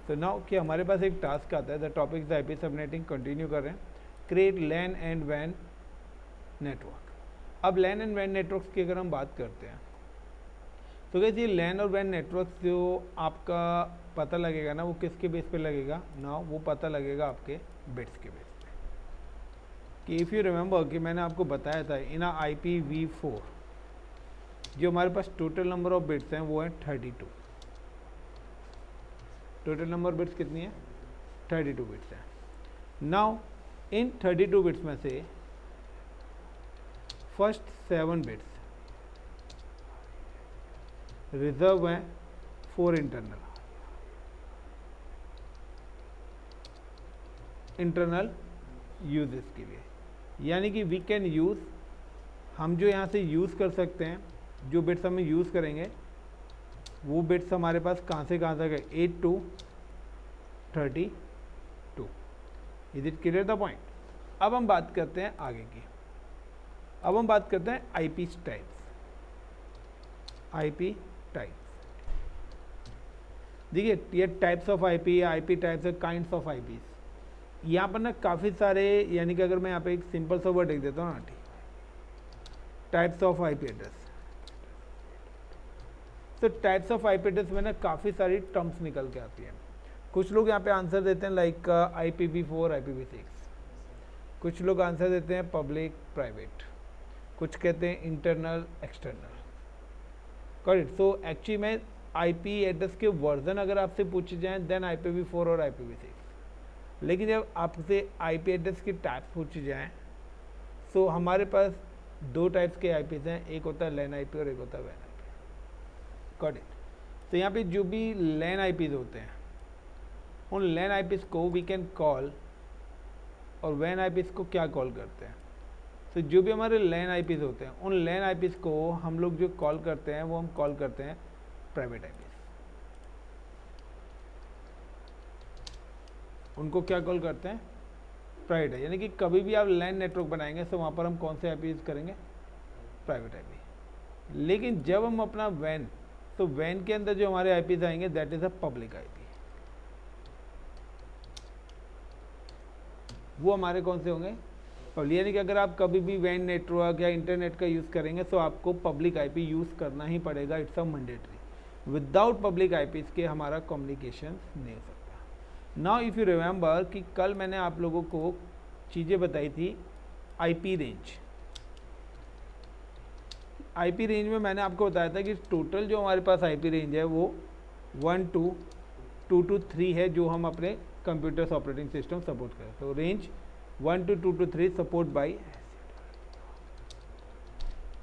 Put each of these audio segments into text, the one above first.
तो नाउ कि हमारे पास एक टास्क आता है, the topic IP subnetting continue कर रहे हैं, क्रिएट लैन एंड वैन नेटवर्क। अब लैन एंड वैन नेटवर्क्स की अगर हम बात करते हैं तो कैसे ये लैन और वैन नेटवर्क जो आपका पता लगेगा ना, वो किसके बेस पे लगेगा ना, वो पता लगेगा आपके बिट्स के बेस पे। कि इफ़ यू रिमेंबर कि मैंने आपको बताया था इन IPv4 जो हमारे पास टोटल नंबर ऑफ बिट्स हैं वो है 32। टोटल नंबर बिट्स कितनी है? 32 बिट्स है। नाउ इन 32 बिट्स में से फर्स्ट 7 बिट्स रिजर्व हैं फॉर इंटरनल यूजेस के लिए, यानी कि वी कैन यूज़, हम जो यहाँ से यूज़ कर सकते हैं, जो बिट्स हम यूज़ करेंगे वो बिट्स हमारे पास कहाँ से कहाँ तक है? 8 to 32। Is it clear the point? अब हम बात करते हैं आगे की। अब हम बात करते हैं आईपी टाइप्स। आईपी टाइप्स, देखिए ये types of IP, IP types है, काइंड्स ऑफ आईपीस। यहाँ पर ना काफ़ी सारे, यानी कि अगर मैं यहाँ पे एक सिंपल सा वर्ड लिख देता हूँ ना, ठीक, टाइप्स ऑफ आईपी एड्रेस। तो टाइप्स ऑफ आईपी एड्रेस में ना काफ़ी सारी टर्म्स निकल के आती हैं। कुछ लोग यहाँ पे आंसर देते हैं लाइक IPv4, IPv6। कुछ लोग आंसर देते हैं पब्लिक, प्राइवेट। कुछ कहते हैं internal, external. Correct. So actually में आईपी एड्रेस के वर्जन अगर आपसे पूछे जाएँ देन IPv4 और IPv6। लेकिन जब आपसे आईपी एड्रेस की टाइप पूछी जाए तो हमारे पास 2 टाइप्स के आईपीज हैं, एक होता है लैन आईपी और एक होता है वैन आईपी। Got it. तो यहाँ पे जो भी लैन आईपीज होते हैं उन लैन आईपीज को वी कैन कॉल, और वैन आईपीज को क्या कॉल करते हैं? तो जो भी हमारे लैन आईपीज होते हैं उन लैन आईपीज को हम लोग जो कॉल करते हैं वो हम कॉल करते हैं प्राइवेट आईपीज। उनको क्या कॉल करते हैं? प्राइवेट है। यानी कि कभी भी आप लैन नेटवर्क बनाएंगे तो वहाँ पर हम कौन से आईपी यूज़ करेंगे? Private IP. लेकिन जब हम अपना वैन, तो वैन के अंदर जो हमारे आईपीज आएंगे that is a public IP. वो हमारे कौन से होंगे? पब्लिक। यानी कि अगर आप कभी भी वैन नेटवर्क या इंटरनेट का यूज़ करेंगे तो आपको पब्लिक आईपी यूज़ करना ही पड़ेगा, it's a mandatory. Without public IPs के हमारा कम्युनिकेशन नहीं हो सकता। नाउ इफ़ यू रिमेंबर कि कल मैंने आप लोगों को चीज़ें बताई थी आईपी रेंज। आईपी रेंज में मैंने आपको बताया था कि टोटल जो हमारे पास आईपी रेंज है वो 1 to 2 to 3 है, जो हम अपने कंप्यूटर्स ऑपरेटिंग सिस्टम सपोर्ट करें। तो range 1 to 2 to 3 support bye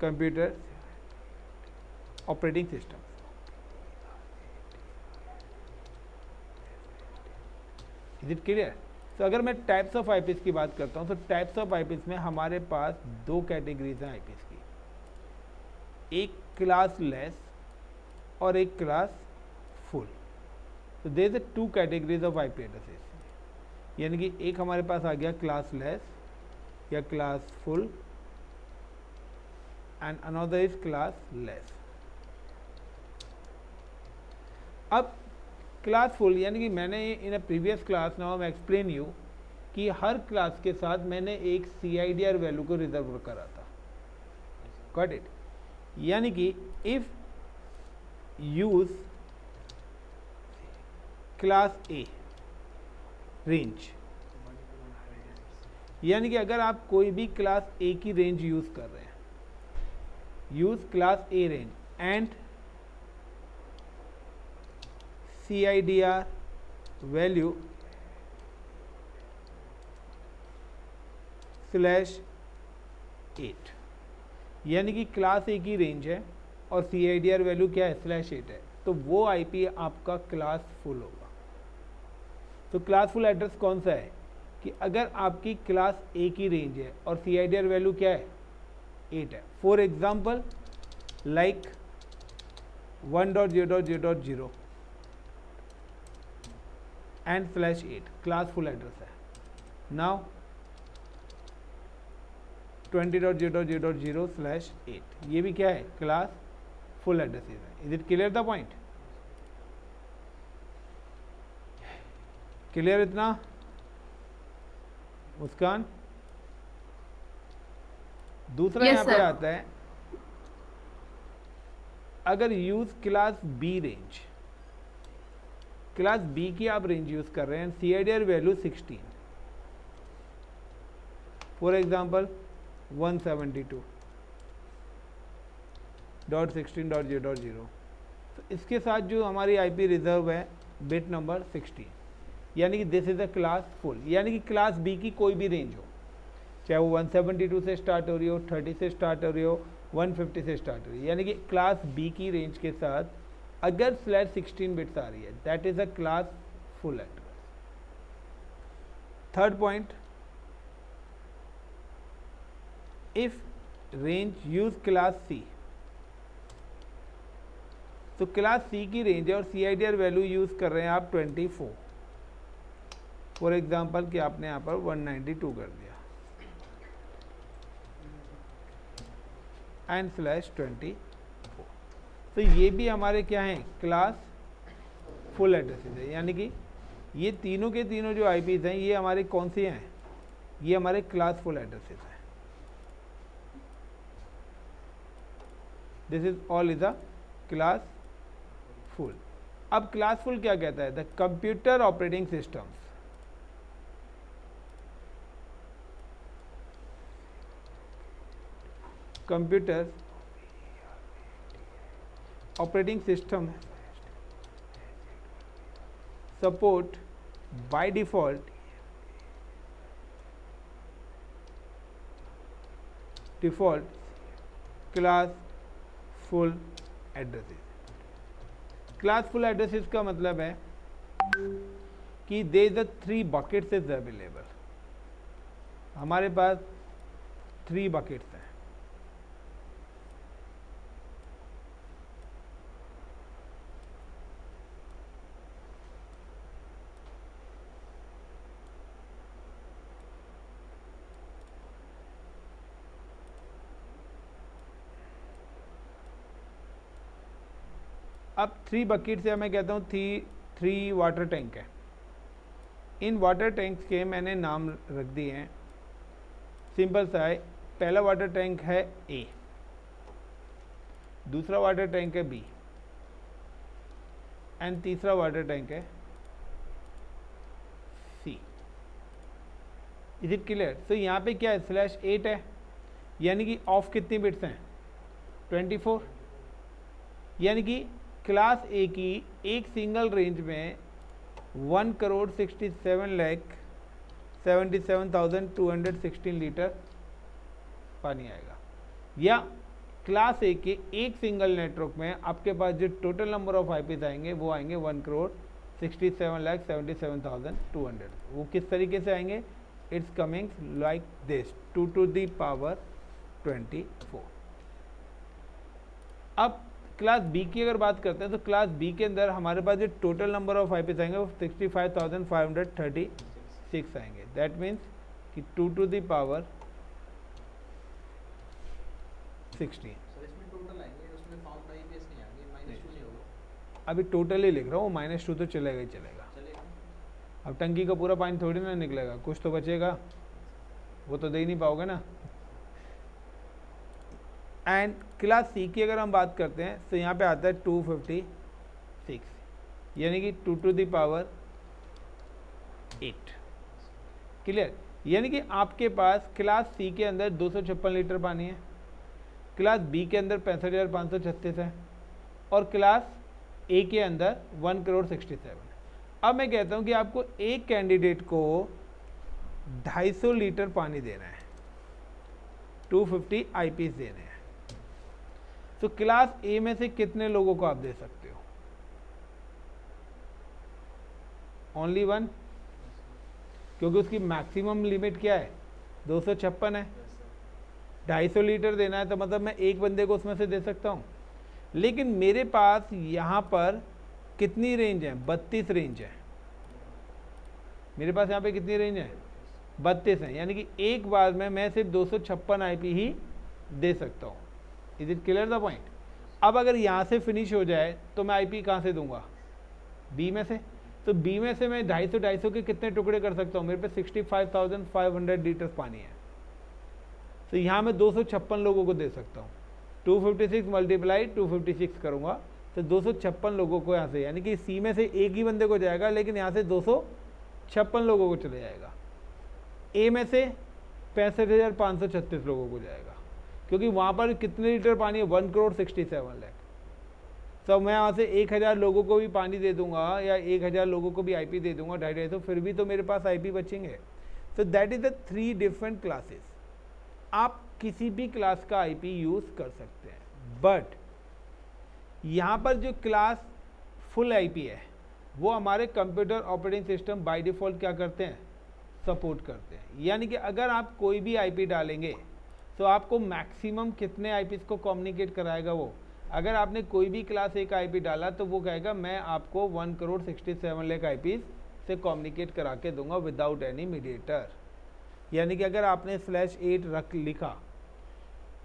computer operating system. Is it clear? तो अगर मैं टाइप्स ऑफ आईपीज की बात करता हूँ तो टाइप्स ऑफ आईपीज में हमारे पास 2 कैटेगरीज हैं आईपीज की, एक क्लास लेस और एक क्लास फुल। तो there is 2 categories of IP addresses. यानी कि एक हमारे पास आ गया क्लास लेस या classful and another is classless. अब क्लास फुल, यानी कि मैंने in a previous class now I explain you कि हर क्लास के साथ मैंने एक CIDR वैल्यू को रिजर्व करा था। Got it? यानी कि if use class A range, यानी कि अगर आप कोई भी क्लास ए की रेंज यूज कर रहे हैं, use class A range and CIDR value /8, यानी कि क्लास ए की रेंज है और CIDR वैल्यू क्या है? /8 है। तो वो आईपी आपका क्लास फुल होगा। तो क्लास फुल एड्रेस कौन सा है? कि अगर आपकी क्लास ए की रेंज है और CIDR वैल्यू क्या है? 8 है। For example like 1.0.0.0 and /8 class full address है। नाउ 20.0.0.0/8 ये भी क्या है? क्लास फुल एड्रेसेस है। Is it clear the point? Clear इतना? मुस्कान, दूसरा Yes, यहाँ पे sir. आता है, अगर use class B range, class B की आप रेंज यूज कर रहे हैं, CIDR वैल्यू 16, फॉर एग्जांपल 172.16.0.0, तो इसके साथ जो हमारी IP रिजर्व है बिट नंबर 16, यानी कि this is a class full, यानी कि क्लास बी की कोई भी रेंज हो, चाहे वो 172 से स्टार्ट हो रही हो, 30 से स्टार्ट हो रही हो, 150 से स्टार्ट हो रही है, यानी कि क्लास बी की रेंज के साथ अगर /16 बिट्स आ रही है, that is a class full address. Third point, if range use class C, तो क्लास सी की रेंज है और CIDR वैल्यू यूज कर रहे हैं आप 24, फॉर एग्जाम्पल कि आपने यहाँ पर 192 कर दिया एंड /24, तो ये भी हमारे क्या हैं, क्लास फुल एड्रेसेस है, यानी कि ये तीनों के तीनों जो IPs हैं ये हमारे कौन से हैं, ये हमारे क्लास फुल एड्रेसेस हैं। This is all is a class full. अब क्लास फुल क्या कहता है, the computer operating systems, computer operating system support by default class full addresses. Class full addresses का मतलब है कि दे द 3 buckets इज अवेलेबल, हमारे पास 3 buckets हैं। अब 3 बकेट से मैं कहता हूँ 3 वाटर टैंक है, इन वाटर टैंक्स के मैंने नाम रख दिए हैं, सिंपल सा है। पहला वाटर टैंक है A, दूसरा वाटर टैंक है B एंड तीसरा वाटर टैंक है C। Is it clear? तो यहाँ पे क्या है, /8 है, यानी कि ऑफ कितनी बिट्स हैं, 24, यानी कि क्लास ए की एक सिंगल रेंज में 1,67,77,216 लीटर पानी आएगा, या क्लास ए के एक सिंगल नेटवर्क में आपके पास जो टोटल नंबर ऑफ IPs आएंगे वो आएंगे 1,67,77,200। वो किस तरीके से आएंगे, it's coming like this, 2 to the power 24। अब क्लास बी की अगर बात करते हैं तो क्लास बी के अंदर हमारे पास जो टोटल नंबर ऑफ IPs आएंगे वो 65,536 आएंगे। दैट मीन्स कि 2 to the power 16। अभी टोटल ही लिख रहा हूँ, -2 तो चलेगा ही चलेगा। अब टंकी का पूरा पानी थोड़ी ना निकलेगा, कुछ तो बचेगा, वो तो दे ही नहीं पाओगे ना। एंड क्लास सी की अगर हम बात करते हैं तो यहाँ पे आता है 256, यानी कि 2 to the power 8। क्लियर? यानी कि आपके पास क्लास सी के अंदर 256 लीटर पानी है, क्लास बी के अंदर 65,536 है और क्लास ए के अंदर 1,67,00,000 है। अब मैं कहता हूँ कि आपको एक कैंडिडेट को 250 लीटर पानी देना है, 250 IPs देने हैं, तो क्लास ए में से कितने लोगों को आप दे सकते हो? ओनली 1, क्योंकि उसकी मैक्सिमम लिमिट क्या है, 256 है। 250 लीटर देना है तो मतलब मैं एक बंदे को उसमें से दे सकता हूँ, लेकिन मेरे पास यहाँ पर कितनी रेंज है, 32 रेंज है। मेरे पास यहाँ पे कितनी रेंज है, 32 है, यानी कि एक बार में मैं सिर्फ 256 IP ही दे सकता हूँ। Is it clear the point? अब अगर यहाँ से फिनिश हो जाए तो मैं IP कहाँ से दूंगा, बी में से, तो बी में से मैं 250 के कितने टुकड़े कर सकता हूँ, मेरे पे 65,500 लीटर पानी है, तो यहाँ मैं 256 लोगों को दे सकता हूँ। 256 मल्टीप्लाई 256 करूँगा तो 256 लोगों को यहाँ से, यानी कि सी में से एक ही बंदे को जाएगा, लेकिन यहाँ से 256 लोगों को चले जाएगा। ए में से 65,536 लोगों को जाएगा, क्योंकि वहाँ पर कितने लीटर पानी है, 1,67 लाख। तो मैं यहाँ से 1,000 लोगों को भी पानी दे दूंगा या 1,000 लोगों को भी आईपी दे दूंगा 250, फिर भी तो मेरे पास आईपी बचेंगे। So that is the 3 different classes. आप किसी भी क्लास का आईपी यूज कर सकते हैं, बट यहाँ पर जो क्लास फुल आईपी है वो हमारे computer operating system by default क्या करते हैं, सपोर्ट करते हैं। यानी कि अगर आप कोई भी आईपी डालेंगे तो आपको मैक्सिमम कितने आईपीज को कम्युनिकेट कराएगा वो। अगर आपने कोई भी क्लास A का आईपी डाला तो वो कहेगा मैं आपको 1,67 लाख आईपीज से कम्युनिकेट करा के दूंगा विदाउट एनी मीडिएटर। यानी कि अगर आपने /8 रख लिखा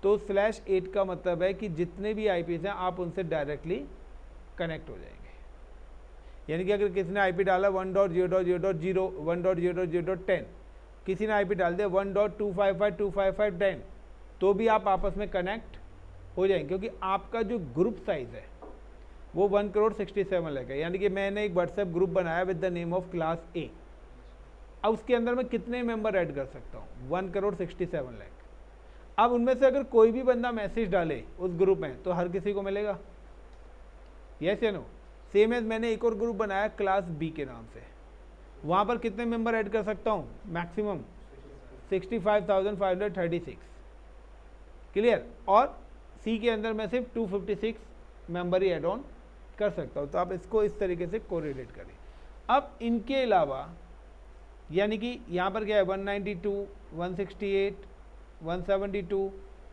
तो /8 का मतलब है कि जितने भी आईपीज हैं आप उनसे डायरेक्टली कनेक्ट हो जाएंगे। यानी कि अगर किसी ने आईपी डाला 1.0.0.0 1.0.0.10, किसी ने आईपी डाल दिया 1.255.255.10, तो भी आप आपस में कनेक्ट हो जाएंगे, क्योंकि आपका जो ग्रुप साइज है वो 1,67 लाख है। यानी कि मैंने एक व्हाट्सएप ग्रुप बनाया with the name of class A। अब उसके अंदर मैं कितने मेंबर ऐड कर सकता हूँ, 1,67 लाख। अब उनमें से अगर कोई भी बंदा मैसेज डाले उस ग्रुप में तो हर किसी को मिलेगा, यस या नो। सेम एज मैंने एक और ग्रुप बनाया क्लास B के नाम से, वहाँ पर कितने मेंबर ऐड कर सकता हूँ, मैक्सिमम 65,536, क्लियर। और C के अंदर मैं सिर्फ 256 मेंबर ही एड ऑन कर सकता हूँ। तो आप इसको इस तरीके से कोरिलेट करें। अब इनके अलावा यानी कि यहाँ पर क्या है 192, 168, 172,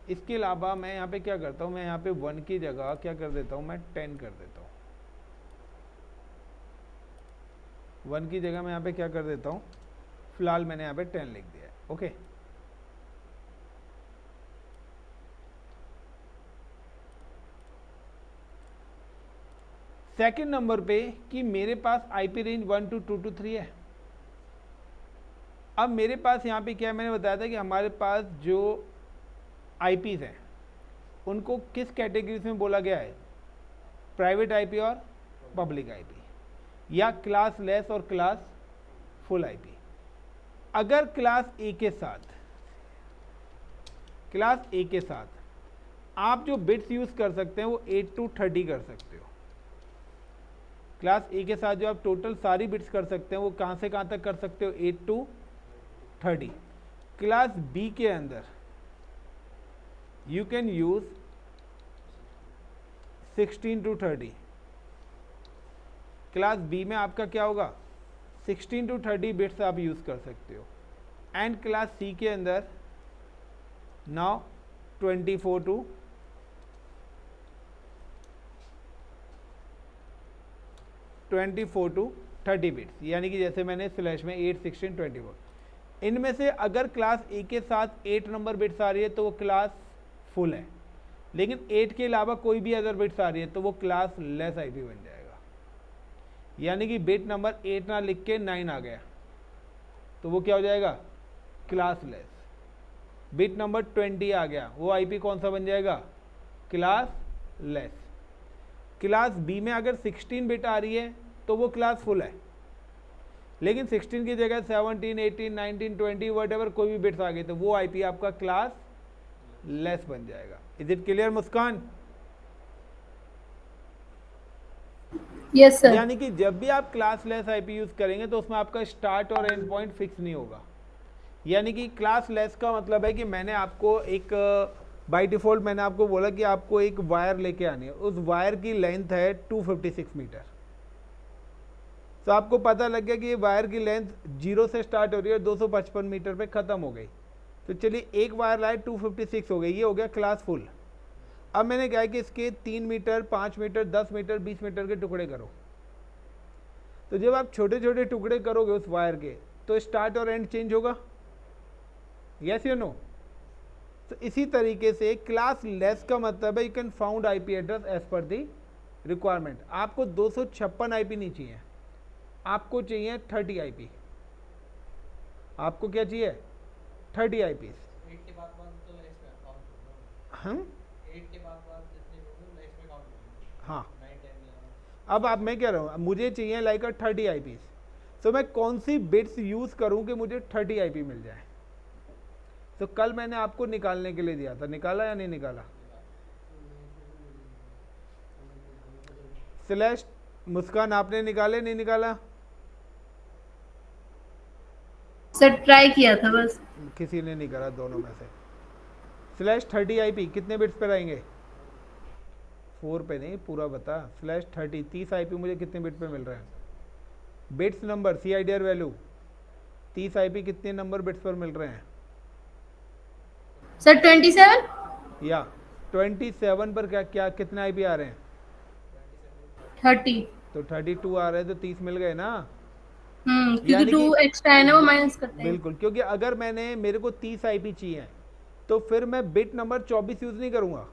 इसके अलावा मैं यहाँ पे क्या करता हूँ, मैं यहाँ पे 1 की जगह क्या कर देता हूँ, मैं 10 कर देता हूँ। 1 की जगह मैं यहाँ पे क्या कर देता हूँ, फिलहाल मैंने यहाँ पे 10 लिख दिया है, ओके। सेकंड नंबर पे कि मेरे पास आईपी रेंज 1 to 2 to 3 है। अब मेरे पास यहाँ पे क्या है, मैंने बताया था कि हमारे पास जो आईपीज हैं उनको किस कैटेगरीज में बोला गया है, प्राइवेट आईपी और पब्लिक आईपी, या क्लास लेस और क्लास फुल आईपी। अगर क्लास ए के साथ आप जो बिट्स यूज कर सकते हैं वो 8 to 30 कर सकते हो। क्लास ए के साथ जो आप टोटल सारी बिट्स कर सकते हैं वो कहाँ से कहाँ तक कर सकते हो, 8 to 30। क्लास बी के अंदर you can use 16 to 30। Class B में आपका क्या होगा, 16 to 30 बिट्स आप यूज कर सकते हो। एंड क्लास सी के अंदर नाउ 24 to 30 बिट्स, यानी कि जैसे मैंने स्लैश में 8, 16, 24, इनमें से अगर क्लास ए के साथ 8 नंबर बिट्स आ रही है तो वो क्लास फुल है, लेकिन 8 के अलावा कोई भी अदर बिट्स आ रही है तो वो क्लास लेस आईपी बन जाएगा। यानी कि बिट नंबर 8 ना लिख के 9 आ गया तो वो क्या हो जाएगा, क्लास लेस। बिट नंबर 20 आ गया, वो आईपी कौन सा बन जाएगा, क्लास लेस। क्लास बी में अगर 16 बिट आ रही है तो वो क्लास फुल है, लेकिन 16 की जगह 17, 18, 19, 20 वट कोई भी बिट्स आ गए तो वो आईपी आपका क्लास लेस बन जाएगा। Is it clear Muskan? Yes sir. यानी कि जब भी आप क्लास लेस आईपी यूज करेंगे तो उसमें आपका स्टार्ट और एंड पॉइंट फिक्स नहीं होगा। यानी कि क्लास लेस का मतलब है कि मैंने आपको एक बाय डिफॉल्ट मैंने आपको बोला कि आपको एक वायर लेके आनी है, उस वायर की लेंथ है 256 मीटर। तो आपको पता लग गया कि ये वायर की लेंथ 0 से स्टार्ट हो रही है और 255 मीटर पे ख़त्म हो गई। तो चलिए एक वायर लाइट 256 हो गई, ये हो गया क्लास फुल। अब मैंने कहा कि इसके 3 मीटर, 5 मीटर, 10 मीटर, 20 मीटर के टुकड़े करो। तो जब आप छोटे छोटे टुकड़े करोगे उस वायर के तो स्टार्ट और एंड चेंज होगा, यस या नो। तो इसी तरीके से क्लास लेस का मतलब है you can found IP address as per the requirement. आपको 256 आईपी नहीं चाहिए, आपको चाहिए 30 आईपी, आपको क्या चाहिए 30 आईपी। हम हाँ, अब आप मैं कह रहा हूँ मुझे चाहिए लाइक 30 आईपी, तो मैं कौन सी बिट्स यूज करूं कि मुझे 30 आईपी मिल जाए। तो कल मैंने आपको निकालने के लिए दिया था, निकाला या नहीं निकाला? स्लैश मुस्कान आपने निकाले नहीं निकाला? सर ट्राई किया था बस। किसी ने नहीं करा दोनों में से। स्लैश 30 आईपी कितने बिट्स पर आएंगे? 4 पे नहीं, पूरा बता। स्लैश 30 आईपी मुझे कितने बिट पे मिल रहे हैं? Bits number CIDR value 30 IP कितने नंबर बिट्स पर मिल रहे हैं? सर 27। या 27 पर क्या क्या कितने आईपी आ रहे हैं? 30। तो 32 आ रहे हैं, तो 30 मिल गए ना। क्योंकि यानी 2 कि एक्स्ट्रा है ना, वो माइनस करते हैं। बिल्कुल, क्योंकि अगर मेरे को 30 आईपी चाहिए तो फिर मैं बिट नंबर 24 यूज नहीं करूंगा,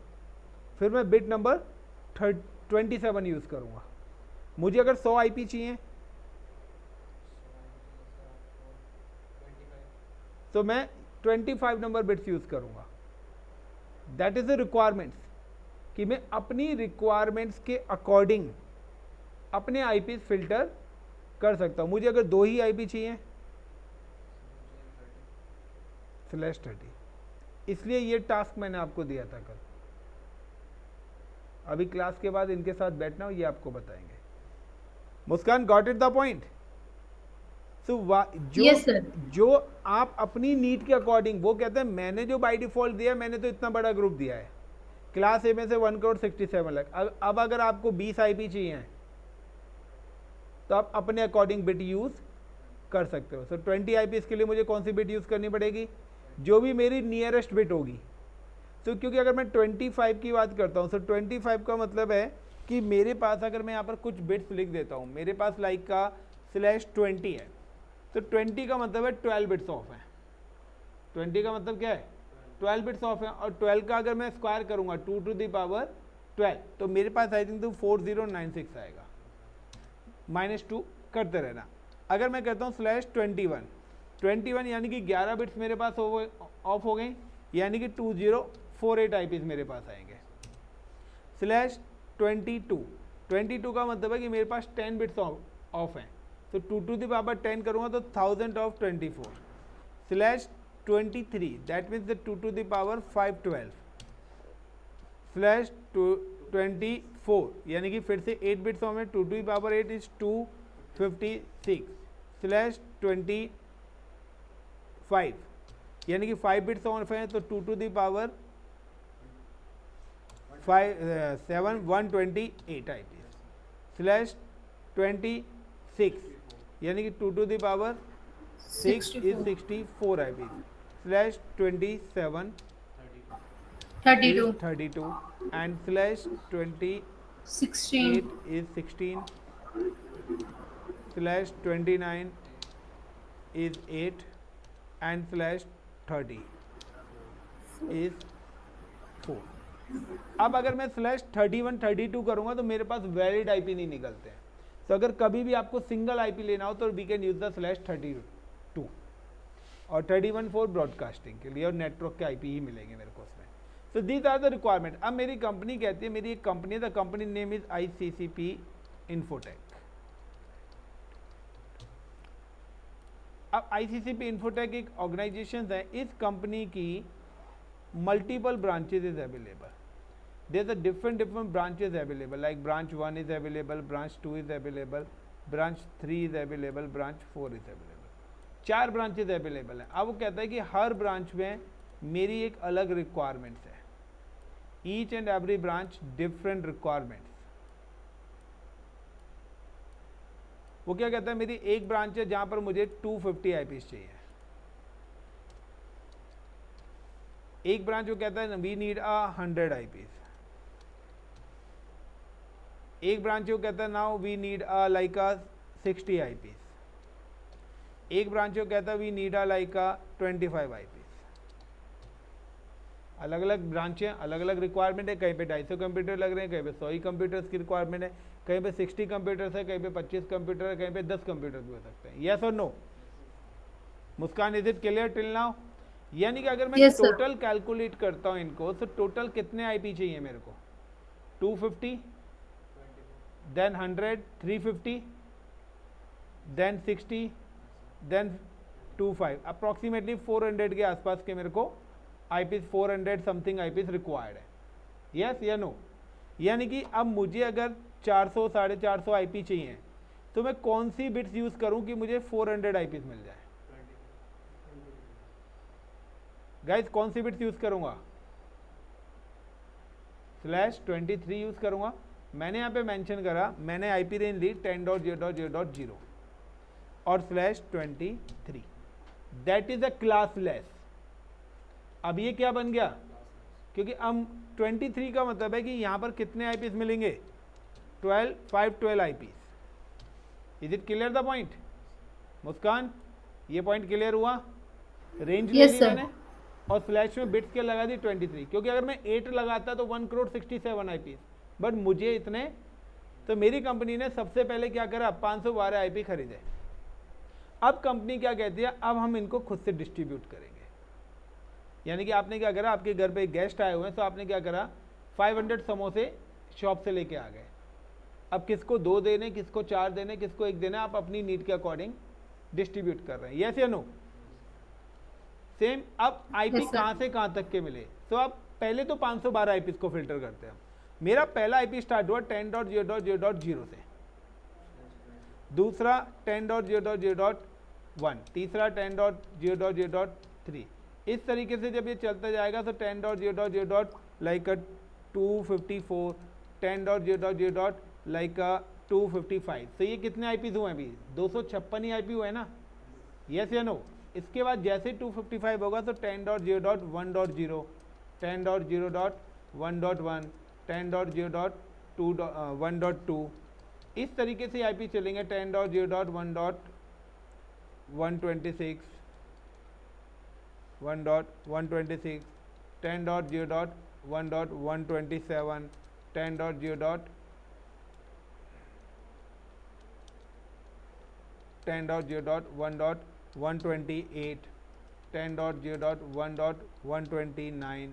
फिर मैं बिट नंबर 27 यूज करूंगा। मुझे अगर 100 आईपी चाहिए तो मैं 25 नंबर बिट्स यूज करूंगा। दैट इज द रिक्वायरमेंट्स, कि मैं अपनी रिक्वायरमेंट्स के अकॉर्डिंग अपने आईपी फिल्टर कर सकता हूं। मुझे अगर 2 ही आईपी चाहिए /30, इसलिए ये टास्क मैंने आपको दिया था कल। अभी क्लास के बाद इनके साथ बैठना हो, ये आपको बताएंगे। Muskan, got it the point? So Yes, sir. जो आप अपनी नीड के अकॉर्डिंग, वो कहते हैं मैंने जो बाय डिफॉल्ट दिया, मैंने तो इतना बड़ा ग्रुप दिया है क्लास ए में से 1,67,00,000। अब अगर आपको 20 आईपी चाहिए तो आप अपने अकॉर्डिंग बिट यूज कर सकते हो। सो 20 आईपी के लिए मुझे कौन सी बिट यूज करनी पड़ेगी? जो भी मेरी नियरेस्ट बिट होगी। तो क्योंकि अगर मैं 25 की बात करता हूँ, तो 25 का मतलब है कि मेरे पास, अगर मैं यहाँ पर कुछ बिट्स लिख देता हूँ, मेरे पास लाइक का /20 है, तो 20 का मतलब है 12 बिट्स ऑफ है। 20 का मतलब क्या है? 12 बिट्स ऑफ है। और 12 का अगर मैं स्क्वायर करूंगा 2 टू द पावर 12, तो मेरे पास आई थिंक तो 4096 आएगा। -2 करते रहना। अगर मैं कहता हूँ /21 यानी कि 11 बिट्स मेरे पास ऑफ हो गई, यानी कि 2048 आईपीज मेरे पास आएंगे। /22 का मतलब है कि मेरे पास 10 बिट्स ऑफ हैं, तो 2 टू द पावर 10 करूंगा तो 1000 of 24 /23, that means 2 to the power 512 /24, यानी कि फिर से 8 बिट्स ऑफ है, 2 टू द पावर 8 इज 256 /25, यानी कि 5 बिट्स ऑफ है, तो 2 टू द पावर 128 आईपी /26, यानी कि 2 to the power 6 is 64 IP /27 32 and /28 16. is 16 /29 is 8 and /30 is 4। अब अगर मैं /31 32 करूंगा तो मेरे पास वैलिड आईपी नहीं निकलते हैं। तो अगर कभी भी आपको सिंगल आईपी लेना हो तो वी कैन यूज द /32 और 31 फॉर ब्रॉडकास्टिंग के लिए, और नेटवर्क के आईपी ही मिलेंगे मेरे को उसमें। तो दीज आर द रिक्वायरमेंट। अब मेरी कंपनी कहती है, मेरी एक कंपनी है, the company name is ICCP Infotech. अब ICCP इन्फोटेक एक ऑर्गेनाइजेशन है। इस कंपनी की multiple branches is available. There are different branches available, like branch 1 is available, branch 2 is available, branch 3 is available, branch 4 is available. 4 branches available हैं। अब वो कहता है कि हर ब्रांच में मेरी एक अलग रिक्वायरमेंट्स है। Each and every branch different requirements. वो क्या कहता है, मेरी एक ब्रांच है जहां पर मुझे 250 आईपीस चाहिए। एक ब्रांच वो कहता है वी नीड 100 आईपीस। एक ब्रांच वो कहता है now we need like 60 IPs. एक ब्रांच वो कहता है वी नीड लाइक 25 आईपीस। अलग अलग ब्रांचें, अलग अलग रिक्वायरमेंट है। कहीं पे 250 कंप्यूटर लग रहे हैं, कहीं पे 100 ही कंप्यूटर्स की रिक्वायरमेंट है, कहीं पे 60 कंप्यूटर्स है, कहीं पे 25 कंप्यूटर है, कहीं पे 10 कंप्यूटर भी हो सकते हैं। यस और no? Muskan, is it clear till now? यानी कि अगर मैं Yes, sir. टोटल कैलकुलेट करता हूँ इनको, तो टोटल कितने आईपी चाहिए मेरे को? 250, देन 100, 350, देन 60, देन 25, अप्रॉक्सीमेटली 400 के आसपास के मेरे को आईपीस, 400 समथिंग आईपीस रिक्वायर्ड है। यस या नो? यानी कि अब मुझे अगर 400 450 आईपी चाहिए, तो मैं कौन सी बिट्स यूज करूं कि मुझे 400 आईपीस मिल जाए? गाइस कौन सी बिट्स यूज करूंगा? /23 यूज करूंगा। मैंने यहाँ पे मेंशन करा, मैंने आईपी रेंज ली 10.0.0.0 और /23, दैट इज अ क्लासलेस। अब ये क्या बन गया? क्योंकि अब 23 का मतलब है कि यहाँ पर कितने आईपीस मिलेंगे? 12 IPs. Is it clear the point? Muskan, ये पॉइंट क्लियर हुआ? रेंज ले Yes, ली sir. मैंने और स्लैश में बिट्स के लगा दी 23, क्योंकि अगर मैं 8 लगाता तो 1,67 आईपीस, बट मुझे इतने, तो मेरी कंपनी ने सबसे पहले क्या करा? 512 आईपी खरीदे। अब कंपनी क्या कहती है? अब हम इनको खुद से डिस्ट्रीब्यूट करेंगे। यानी कि आपने क्या करा? आपके घर पे गेस्ट आए हुए हैं, तो आपने क्या करा? 500 समोसे शॉप से लेके आ गए। अब किसको 2 देने, किसको 4 देने, किसको 1 देना, आप अपनी नीड के अकॉर्डिंग डिस्ट्रीब्यूट कर रहे हैं। यस या नो? सेम। अब आईपी Yes, sir. कहां से कहां तक के मिले? तो अब पहले तो 512 आईपीस को फिल्टर करते हैं। मेरा पहला आईपी स्टार्ट हुआ 10.0.0.0 से, दूसरा 10.0.0.1, तीसरा 10.0.0.3। इस तरीके से जब ये चलता जाएगा तो 10.0.0.254, 10.0.0.255। तो ये कितने आईपीस हुए अभी? 256 ही आईपी हुए ना? यस या नो? इसके बाद जैसे 255 होगा तो 10.0.1.0, 10.0.1.1, 10.0.1.2, इस तरीके से आईपी चलेंगे। 10.0.1.126, 1.126, 10.0.1.127, 10.0.1.128, 10.0.1.129,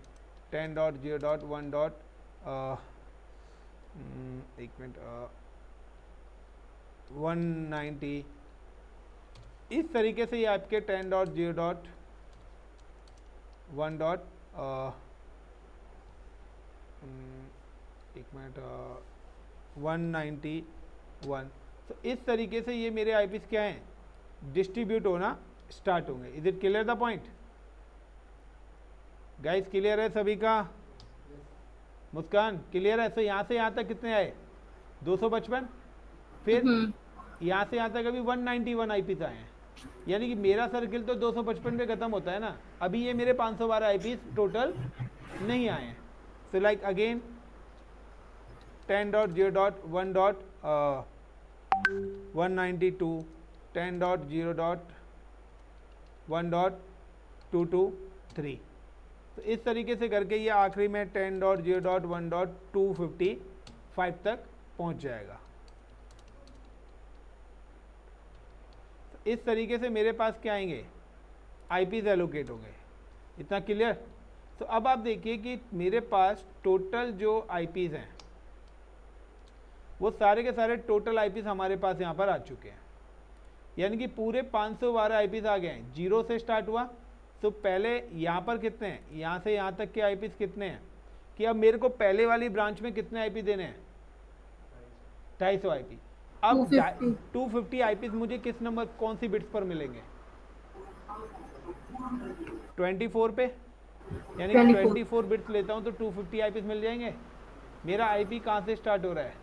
10.0.1. एक मिनट, 190। इस तरीके से ये आपके 10.0.1. एक मिनट, 191। तो इस तरीके से ये मेरे आईपीस क्या हैं? डिस्ट्रीब्यूट होना स्टार्ट होंगे। Is it clear the point? Guys clear है सभी का? मुस्कान क्लियर है? तो यहाँ से यहाँ तक कितने आए? 255। फिर यहाँ से यहाँ तक अभी 191 आईपीस आए हैं। यानी कि मेरा सर्किल तो 255 पे खत्म होता है ना। अभी ये मेरे 512 आईपीस टोटल नहीं आए हैं। So like again 10.0.1.192, 10.0.1.223। तो इस तरीके से करके ये आखिरी में 10.0.1.255 तक पहुंच जाएगा। तो इस तरीके से मेरे पास क्या आएंगे? आईपीज एलोकेट होंगे। इतना क्लियर? तो अब आप देखिए कि मेरे पास टोटल जो आईपीज हैं वो सारे के सारे टोटल आईपीस हमारे पास यहाँ पर आ चुके हैं। यानी कि पूरे 512 आईपीस आ गए हैं। 0 से स्टार्ट हुआ, तो पहले यहाँ पर कितने हैं? यहाँ से यहाँ तक के आईपीस कितने हैं? कि अब मेरे को पहले वाली ब्रांच में कितने आईपी देने हैं? 250 आईपी। अब 250 आईपीस मुझे किस नंबर, कौन सी बिट्स पर मिलेंगे? 24 पे। यानी कि 24 बिट्स लेता हूं तो 250 आईपीस मिल जाएंगे। मेरा आईपी कहां से स्टार्ट हो रहा है?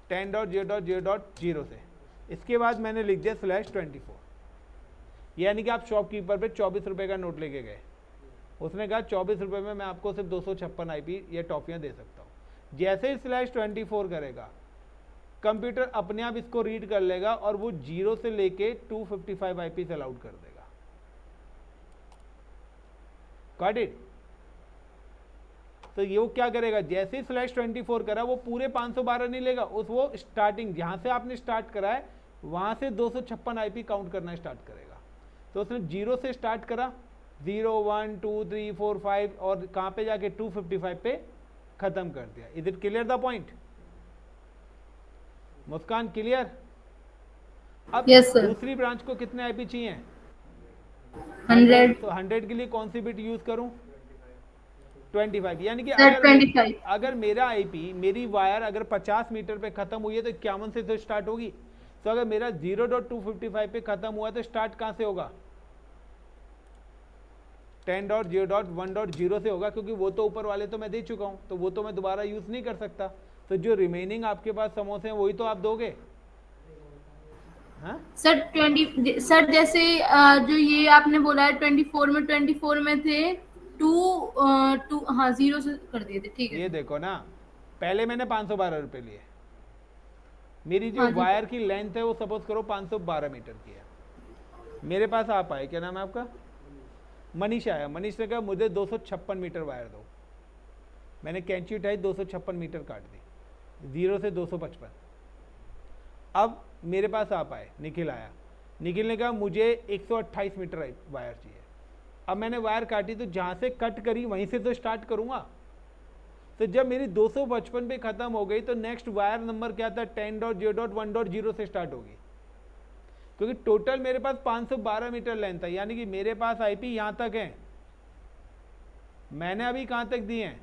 10.0.0.0 से। इसके बाद मैंने लिख दिया /24। यानी कि आप शॉपकीपर पे 24 रुपए का नोट लेके गए, उसने कहा 24 रुपए में मैं आपको सिर्फ 256 आईपी या टॉफियां दे सकता हूं। जैसे ही /24 करेगा, कंप्यूटर अपने आप इसको रीड कर लेगा और वो 0 से लेके 255 आईपीस अलाउड कर देगा। Got it? तो ये वो क्या करेगा, जैसे ही /24 करा वो पूरे 512 नहीं लेगा, उस वो स्टार्टिंग जहाँ से आपने स्टार्ट करा है वहाँ से 256 आईपी काउंट करना स्टार्ट करेगा। तो उसने 0 से स्टार्ट करा, 0 1 2 3 4 5 और कहाँ पे जाके 255 पे खत्म कर दिया। Is it clear the point? Muskan clear? अब Yes, sir. दूसरी ब्रांच को कितने आईपी चाहिए? 100. तो 100 के लिए कौन सी बिट यूज करूं? 25। यानी कि Sir, 25. अगर मेरा आईपी, मेरी वायर अगर 50 मीटर पे खत्म हुई है तो 51 से तो स्टार्ट होगी। तो अगर मेरा 0.255 पे खत्म हुआ तो स्टार्ट कहां से होगा? 10.0.1.0 से होगा, क्योंकि वो तो ऊपर वाले तो मैं दे चुका हूं, तो वो तो मैं दोबारा यूज नहीं कर सकता। तो जो रिमेनिंग आपके पास समोसे हैं वही तो आप दोगे। हाँ सर 20 सर जैसे जो ये आपने बोला है 24 में थे 2 हाँ 0 से कर दिए थे, ठीक है ये सर। देखो ना, पहले मैंने 512 रुपए लिए, मेरी जो हाँ जी वायर सर। की लेंथ है वो सपोज करो 512 मीटर की है। मेरे पास आप आए, क्या नाम है आपका? मनीष आया। मनीष ने कहा मुझे 256 मीटर वायर दो। मैंने कैंची उठाई, 256 मीटर काट दी, 0 से 255। अब मेरे पास आप आए, निखिल आया। निखिल ने कहा मुझे 128 मीटर वायर चाहिए। अब मैंने वायर काटी, तो जहाँ से कट करी वहीं से तो स्टार्ट करूँगा। तो जब मेरी 255 पे खत्म हो गई तो नेक्स्ट वायर नंबर क्या था? 10.0.1.0 से स्टार्ट होगी, क्योंकि टोटल मेरे पास 512 मीटर लेंथ है। यानी कि मेरे पास आईपी यहां तक है, मैंने अभी कहां तक दिए हैं।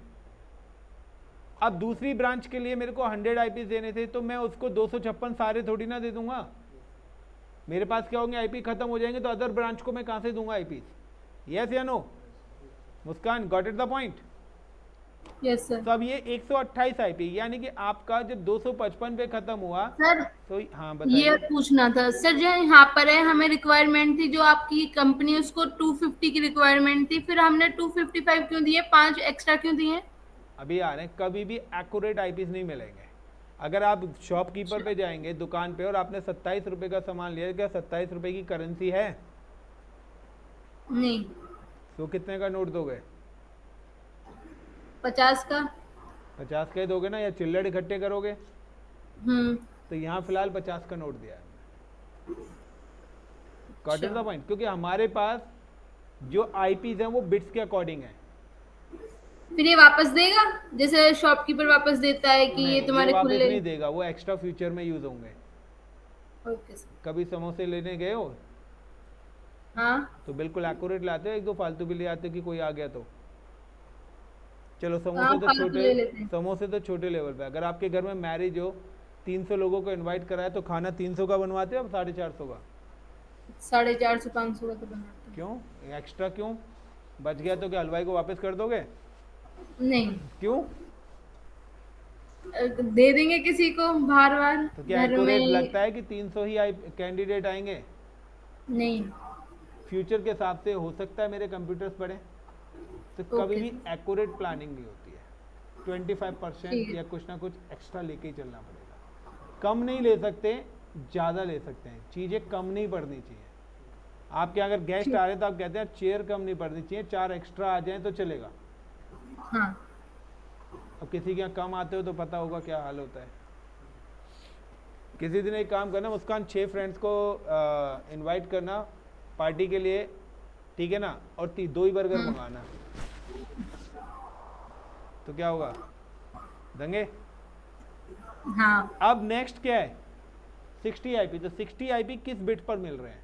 अब दूसरी ब्रांच के लिए मेरे को 100 आईपी देने थे, तो मैं उसको 256 सारे थोड़ी ना दे दूंगा। मेरे पास क्या होंगे, आईपी खत्म हो जाएंगे, तो अदर ब्रांच को मैं कहां से दूंगा आईपी? यस या no? Muskan, got it the point? Yes sir. तो अब ये 128 आईपी, यानी कि आपका जब 255 पे खत्म हुआ सर तो हाँ ये बताइए। पूछना था सर, जो यहाँ पर है हमें रिक्वायरमेंट थी, जो आपकी कंपनी उसको 250 की रिक्वायरमेंट थी, फिर हमने 255 क्यों दिए, 5 एक्स्ट्रा क्यों दिए? अभी आ रहे हैं, कभी भी एक्यूरेट आईपीस नहीं मिलेंगे। अगर आप शॉपकीपर पे जाएंगे दुकान पे और आपने 27 रुपए का सामान लिया, क्या 27 रुपए की करेंसी है? नहीं। तो कितने का नोट दोगे? 50 का। 50 का ही दोगे ना, या चिल्लड़ इकट्ठे करोगे? हम्म। तो यहाँ फिलहाल 50 का नोट दिया है। गॉट इट द अच्छा। पॉइंट? क्योंकि हमारे पास जो आईपीस हैं वो बिट्स के अकॉर्डिंग है। फिर ये वापस देगा, जैसे शॉपकीपर वापस देता है कि ये नहीं, ये तुम्हारे वापस खुले। नहीं देगा, वो एक्स्ट्रा फ्यूचर में यूज होंगे। Okay sir. कभी समोसे लेने गए हो हाँ तो बिल्कुल एक्यूरेट लाते हो, एक दो फालतू भी ले आते हो कि कोई आ गया तो। चलो हाँ, फालतू ले लेते हैं। समोसे तो छोटे लेवल पे। अगर आपके घर में मैरिज हो, 300 लोगों को इनवाइट करा है, तो खाना 300 का बनवाते हो, अब 450 का? 450 500 का तो बनाते हैं। क्यों एक्स्ट्रा? क्यों बच गया तो क्या हलवाई को वापस कर दोगे? नहीं, क्यों? दे देंगे किसी को बार बार तो क्या घर एक्यूरेट में। लगता है कि 300 ही कैंडिडेट आएंगे? नहीं। फ्यूचर के हिसाब से हो सकता है मेरे कंप्यूटर्स पढ़े, तो कभी ओके भी सर। एक्यूरेट प्लानिंग नहीं होती है। 25% ठीक है। या कुछ ना कुछ एक्स्ट्रा लेके ही चलना पड़ेगा। कम नहीं ले सकते, ज़्यादा ले सकते हैं। चीज़ें कम नहीं पड़नी चाहिए। आपके अगर गेस्ट ठीक। आ रहे तो आप कहते हैं चेयर कम नहीं पड़नी चाहिए, 4 एक्स्ट्रा आ जाए तो चलेगा। हाँ। अब किसी के यहाँ कम आते हो तो पता होगा क्या हाल होता है। किसी दिन एक काम करना, मुस्कान 6 फ्रेंड्स को इनवाइट करना पार्टी के लिए, ठीक है ना, और 2 ही बर्गर मंगाना, तो क्या होगा? दंगे? हाँ। अब नेक्स्ट क्या है? 60 आईपी। तो 60 आईपी किस बिट पर मिल रहे हैं?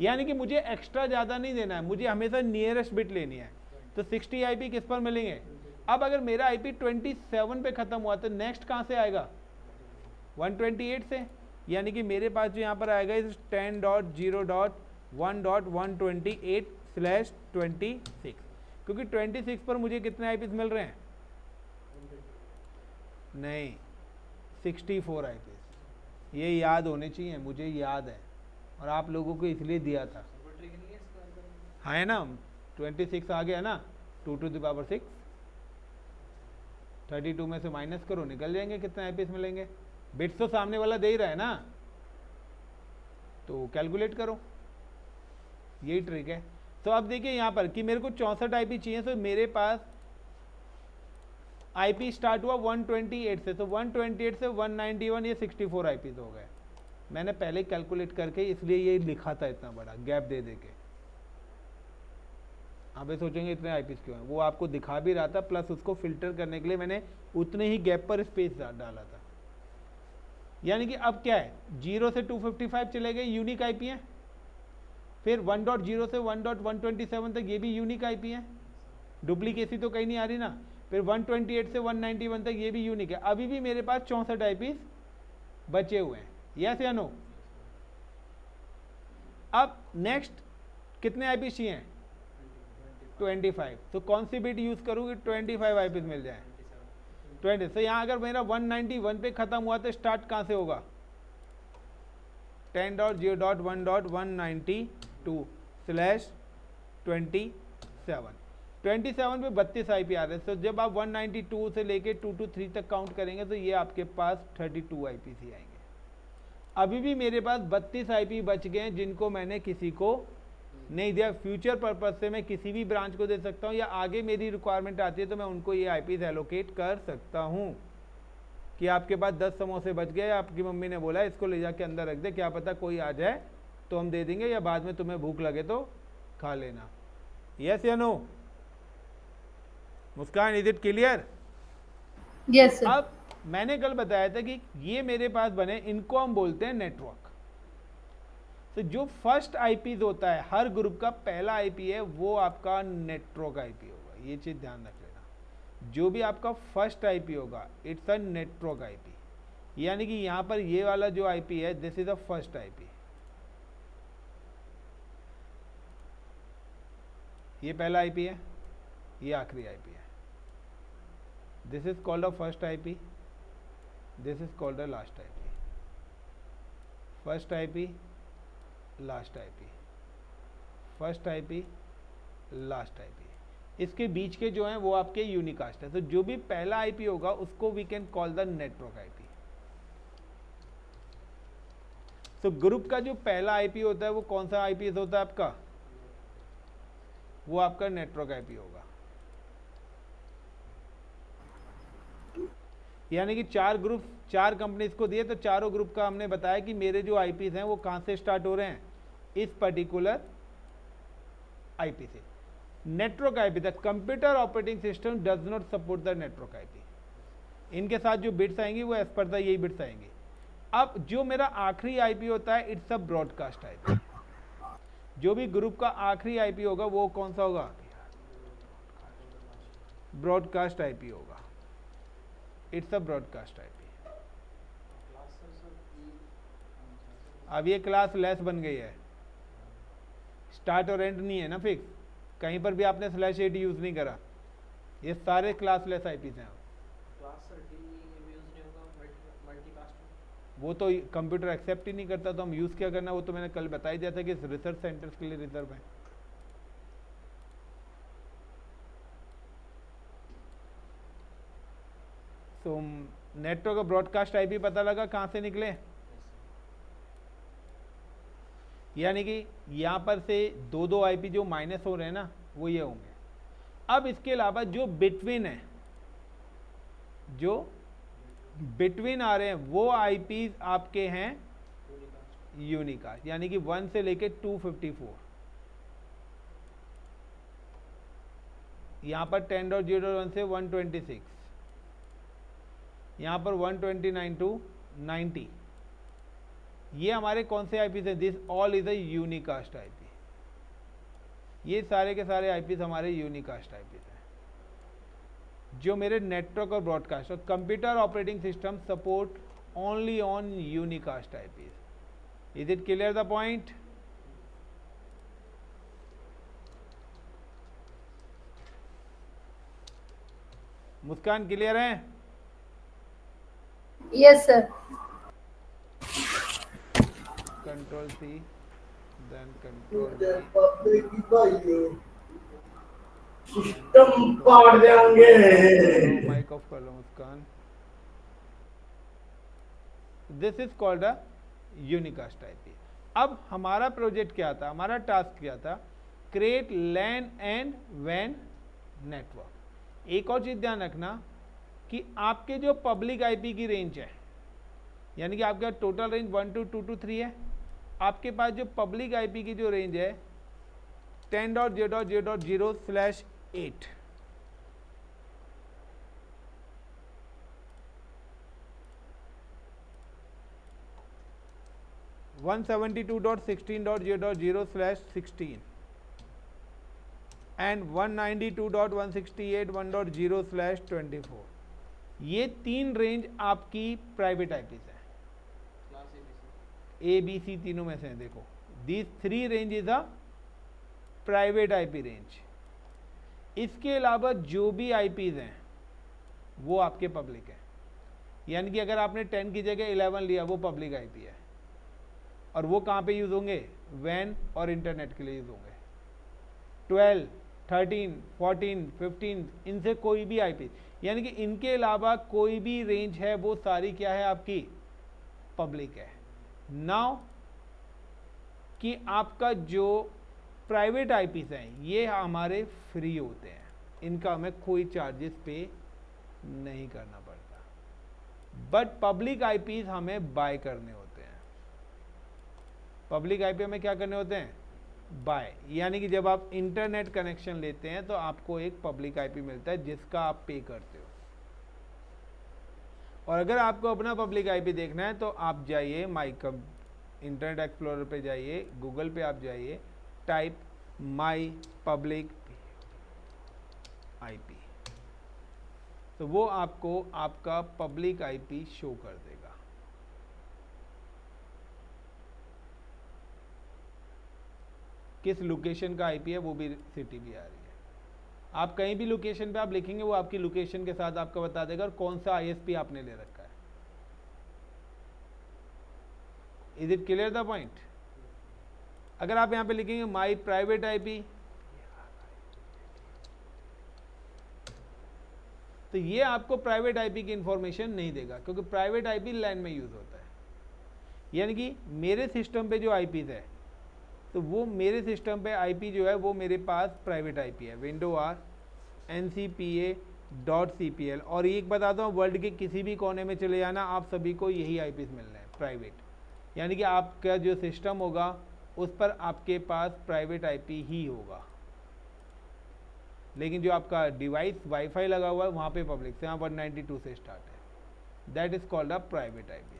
यानी कि मुझे एक्स्ट्रा ज़्यादा नहीं देना है, मुझे हमेशा नियरेस्ट बिट लेनी है। तो 60 आईपी किस पर मिलेंगे? अब अगर मेरा आईपी 27 पे खत्म हुआ तो नेक्स्ट कहाँ से आएगा? 128 से। यानी कि मेरे पास जो यहाँ पर आएगा इस 10.0.1.128/26, क्योंकि 26 पर मुझे कितने आईपीस मिल रहे हैं? नहीं, 64 आईपीस। ये याद होने चाहिए, मुझे याद है, और आप लोगों को इसलिए दिया था। हाँ है ना, 26 आ गया ना, 2 to the power 6, 32 में से माइनस करो, निकल जाएंगे कितने आईपीस मिलेंगे। बिट्स तो सामने वाला दे ही रहा है ना, तो कैलकुलेट करो, यही ट्रिक है। तो अब देखिए यहाँ पर कि मेरे को 64 आईपी चाहिए, तो मेरे पास आईपी स्टार्ट हुआ 128 से, तो 128 से 191 ये 64 आईपीज हो गए। मैंने पहले कैलकुलेट करके इसलिए ये लिखा था इतना बड़ा गैप दे दे के। आप ये सोचेंगे इतने आईपीज क्यों हैं, वो आपको दिखा भी रहा था, प्लस उसको फिल्टर करने के लिए मैंने उतने ही गैप पर स्पेस डाला था। यानी कि अब क्या है, 0 से 255 चले गए, यूनिक आईपी है। फिर 1.0 से 1.127 तक ये भी यूनिक आईपी है, डुप्लीकेसी तो कहीं नहीं आ रही ना। फिर 128 से 191 तक ये भी यूनिक है। अभी भी मेरे पास 64 आईपीज बचे हुए हैं, यस या नो। अब नेक्स्ट कितने आईपीज चाहिए, 25। तो कौन सी बिट यूज करूंगी, 25 आईपीज मिल जाए 20। तो यहां अगर मेरा 191 पे खत्म हुआ तो स्टार्ट कहां से होगा, 10.0.1.192/27। 27 पे 32 आईपी आ रहे हैं। तो जब आप 192 से लेके 223 तक काउंट करेंगे तो ये आपके पास 32 आईपी ही आएंगे। अभी भी मेरे पास 32 आईपी बच गए हैं जिनको मैंने किसी को नहीं दिया। फ्यूचर पर्पज से मैं किसी भी ब्रांच को दे सकता हूं, या आगे मेरी रिक्वायरमेंट आती है तो मैं उनको ये आईपीज एलोकेट कर सकता हूं कि आपके पास 10 समोसे बच गए, आपकी मम्मी ने बोला इसको ले जाके अंदर रख दे, क्या पता कोई आ जाए तो हम दे देंगे, या बाद में तुम्हें भूख लगे तो खा लेना। यस या no. Muskan, is it clear? Yes sir. अब मैंने कल बताया था कि ये मेरे पास बने, इनको हम बोलते हैं नेटवर्क। तो जो फर्स्ट आईपीज होता है हर ग्रुप का, पहला आईपी है वो आपका नेटवर्क आईपी होगा। ये चीज ध्यान रख लेना, जो भी आपका फर्स्ट आईपी होगा इट्स अ नेटवर्क आईपी। यानी कि यहां पर ये वाला जो आईपी है this is a first IP, ये पहला आईपी है, ये आखिरी आईपी है। This is called a first IP, this is called a last IP. First IP, last IP, first IP, last IP. इसके बीच के जो हैं वो आपके यूनिकास्ट है। तो जो भी पहला आईपी होगा उसको we can call the network IP. तो ग्रुप का जो पहला आईपी होता है वो कौन सा आईपी होता है आपका, वो आपका नेटवर्क आईपी होगा। यानी कि 4 ग्रुप 4 कंपनीज को दिए, तो चारों ग्रुप का हमने बताया कि मेरे जो आईपीज हैं वो कहां से स्टार्ट हो रहे हैं, इस पर्टिकुलर आईपी से। Network IP, the computer operating system does not support the network IP. इनके साथ जो बिट्स आएंगी वो एज पर द यही बिट्स आएंगी। अब जो मेरा आखिरी आईपी होता है इट्स अ ब्रॉडकास्ट आईपी। जो भी ग्रुप का आखिरी आईपी होगा वो कौन सा होगा, ब्रॉडकास्ट आईपी होगा। It's a broadcast IP. अब ये क्लास लेस बन गई है, स्टार्ट और एंड नहीं है ना फिक्स, कहीं पर भी आपने /8 यूज नहीं करा, ये सारे क्लास लेस आईपीज हैं। वो तो कंप्यूटर एक्सेप्ट ही नहीं करता, तो हम यूज क्या करना, वो तो मैंने कल बता ही दिया था कि रिसर्च सेंटर्स के लिए रिजर्व है। तो नेटवर्क का ब्रॉडकास्ट आईपी पता लगा कहां से निकले, यानी कि यहां पर से 2 आईपी जो माइनस हो रहे हैं ना वो ये होंगे। अब इसके अलावा जो बिटवीन है, जो बिटवीन आ रहे हैं वो आईपीज आपके हैं यूनिकास्ट, यानी कि 1 से लेके 254। यहां पर 10.0.1 से 126, यहां पर 129 to 90। ये हमारे कौन से आईपीज हैं, this all is a unicast IP. ये सारे के सारे आईपीज हमारे यूनिकास्ट आईपीज हैं, जो मेरे नेटवर्क और ब्रॉडकास्ट और computer operating system support only on unicast IPs. Is it clear the point? Muskan clear है? Yes sir. Control C, then control system पाड़ देंगे। माइक ऑफ कर लो Muskan. This is called a unicast IP. अब हमारा project क्या था, हमारा टास्क क्या था, क्रिएट लैन एंड वैन नेटवर्क। एक और चीज ध्यान रखना, कि आपके जो पब्लिक आईपी की रेंज है, यानी कि आपका टोटल रेंज 1 to 2 to 3 है, आपके पास जो पब्लिक आईपी की जो रेंज है 10.0.0/8, वन 172.16.0.0/16 एंड 192.168.1.0/24, ये 3 रेंज आपकी प्राइवेट आईपीज है, ए बी सी तीनों में से हैं। देखो, these 3 range is a private IP range. इसके अलावा जो भी आईपीज हैं वो आपके पब्लिक है, यानी कि अगर आपने 10 की जगह 11 लिया वो पब्लिक आईपी है, और वो कहाँ पे यूज होंगे, वैन और इंटरनेट के लिए यूज होंगे। 12, 13, 14, 15, इनसे कोई भी आईपी, यानी कि इनके अलावा कोई भी रेंज है वो सारी क्या है, आपकी पब्लिक है। नाउ कि आपका जो प्राइवेट आईपीस हैं ये हमारे फ्री होते हैं, इनका हमें कोई चार्जेस पे नहीं करना पड़ता, बट पब्लिक आईपीस हमें बाय करने होते हैं। पब्लिक आईपी हमें क्या करने होते हैं, बाय, यानी कि जब आप इंटरनेट कनेक्शन लेते हैं तो आपको एक पब्लिक आईपी मिलता है जिसका आप पे करते हो। और अगर आपको अपना पब्लिक आईपी देखना है तो आप जाइए इंटरनेट एक्सप्लोरर पे जाइए, गूगल पे आप जाइए, टाइप माई पब्लिक आईपी, तो वो आपको आपका पब्लिक आईपी शो कर देगा। किस लोकेशन का आईपी है वो भी सिटी भी आ रही है। आप कहीं भी लोकेशन पे आप लिखेंगे वो आपकी लोकेशन के साथ आपको बता देगा और कौन सा आईएसपी आपने ले रखा है। Is it clear the point? अगर आप यहां पे लिखेंगे माई प्राइवेट आईपी, तो ये आपको प्राइवेट आईपी की इंफॉर्मेशन नहीं देगा, क्योंकि प्राइवेट आईपी लैन में यूज होता है। यानी कि मेरे सिस्टम पे जो आईपीज है, तो वो मेरे सिस्टम पे आईपी जो है वो मेरे पास प्राइवेट आईपी है, Windows ncpa.cpl। और एक बताता हूँ, वर्ल्ड के किसी भी कोने में चले जाना, आप सभी को यही आईपीज मिल रहे हैं प्राइवेट, यानी कि आपका जो सिस्टम होगा उस पर आपके पास प्राइवेट आईपी ही होगा, लेकिन जो आपका डिवाइस वाईफाई लगा हुआ है वहाँ पे पब्लिक से, यहाँ 192 से स्टार्ट है, that is called a private IP.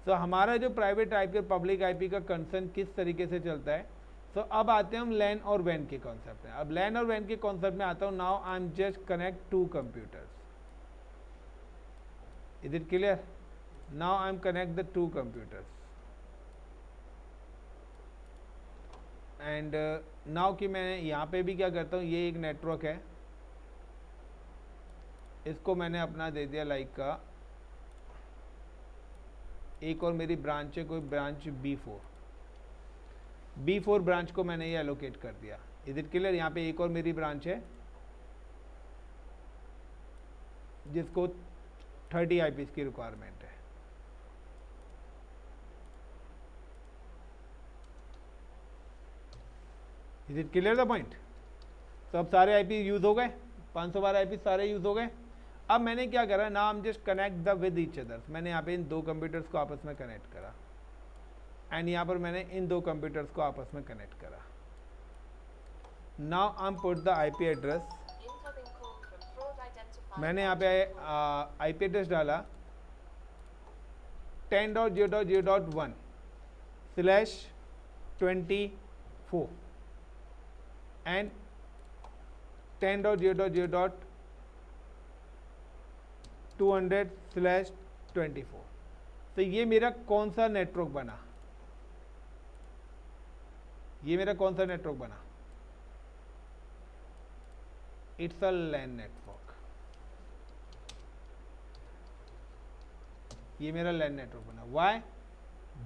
So हमारा जो प्राइवेट आईपी और पब्लिक आईपी का कंसर्न किस तरीके से चलता है। सो अब आते हैं हम लैन और वैन के कॉन्सेप्ट में। अब लैन और वैन के कॉन्सेप्ट में आता हूँ। Now I am just connect 2 computers, is it clear? Now I am connect the 2 computers and now कि मैं यहाँ पे भी क्या करता हूँ, ये एक नेटवर्क है, इसको मैंने अपना दे दिया लाइक का, एक और मेरी ब्रांच है, कोई ब्रांच B4 ब्रांच को मैंने ये एलोकेट कर दिया। Is it clear? यहाँ पे एक और मेरी ब्रांच है जिसको 30 आईपीस की रिक्वायरमेंट है। Is it clear the point? तो अब सारे आईपी यूज हो गए, 512 आईपी सारे यूज हो गए। अब मैंने क्या करा, ना हम just connect the with each others, मैंने यहाँ पे इन 2 कंप्यूटर्स को आपस में कनेक्ट करा, एंड यहाँ पर मैंने इन 2 कंप्यूटर्स को आपस में कनेक्ट करा। Now I am put the IP address, मैंने यहाँ पे आईपी एड्रेस डाला 10.0.0.1/24 एंड 10.0.0.200/24। तो ये मेरा कौन सा नेटवर्क बना, ये मेरा कौन सा नेटवर्क बना? इट्स अ लैन नेटवर्क, ये मेरा लैन नेटवर्क बना। Why?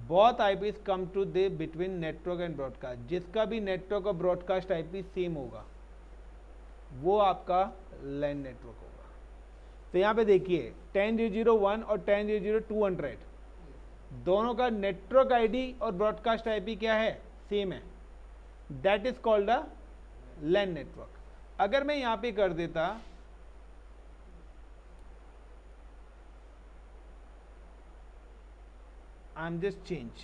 Both IPs come to the between network and broadcast, जिसका भी नेटवर्क और ब्रॉडकास्ट आईपी सेम होगा वो आपका लैन नेटवर्क होगा। तो यहाँ पे देखिए 10.0.0.1 और 10.0.0.200 दोनों का नेटवर्क आईडी और ब्रॉडकास्ट आईपी क्या है, सेम है, that is called a LAN network. अगर मैं यहाँ पे कर देता आई एम जस्ट चेंज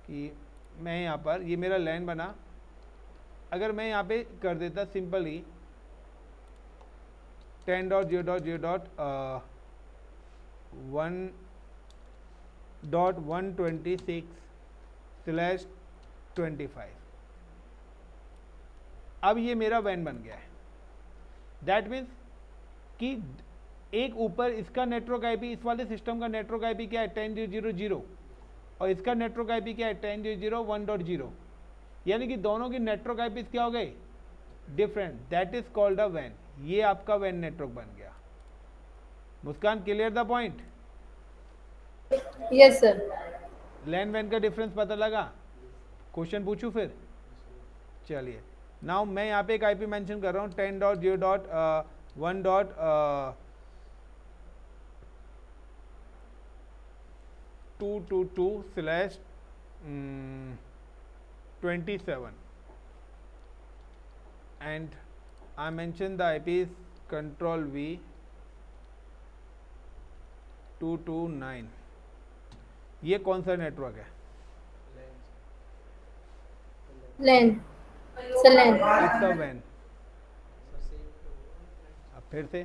कि मैं यहाँ पर ये मेरा लैन बना, अगर मैं यहाँ पे कर देता सिंपली 10.0.1.126/25, अब ये मेरा वैन बन गया है। दैट मीन्स कि एक ऊपर इसका नेटवर्क आईपी, इस वाले सिस्टम का नेटवर्क आईपी क्या है 10.0.0 और इसका नेटवर्क आईपी क्या है 10.0.1.0, यानी कि दोनों की नेटवर्क आईपी क्या हो गए different. That is called a वैन। ये आपका वैन नेटवर्क बन गया। Muskan, clear the point? Yes sir. LAN वैन का डिफरेंस पता लगा? क्वेश्चन पूछूं फिर? चलिए, नाउ मैं यहाँ पे एक आईपी मेंशन कर रहा हूँ 10.1.222/27 and I mentioned the IP is control V 229। ये कौन सा नेटवर्क है? LAN sir, LAN. It's a वैन। अब फिर से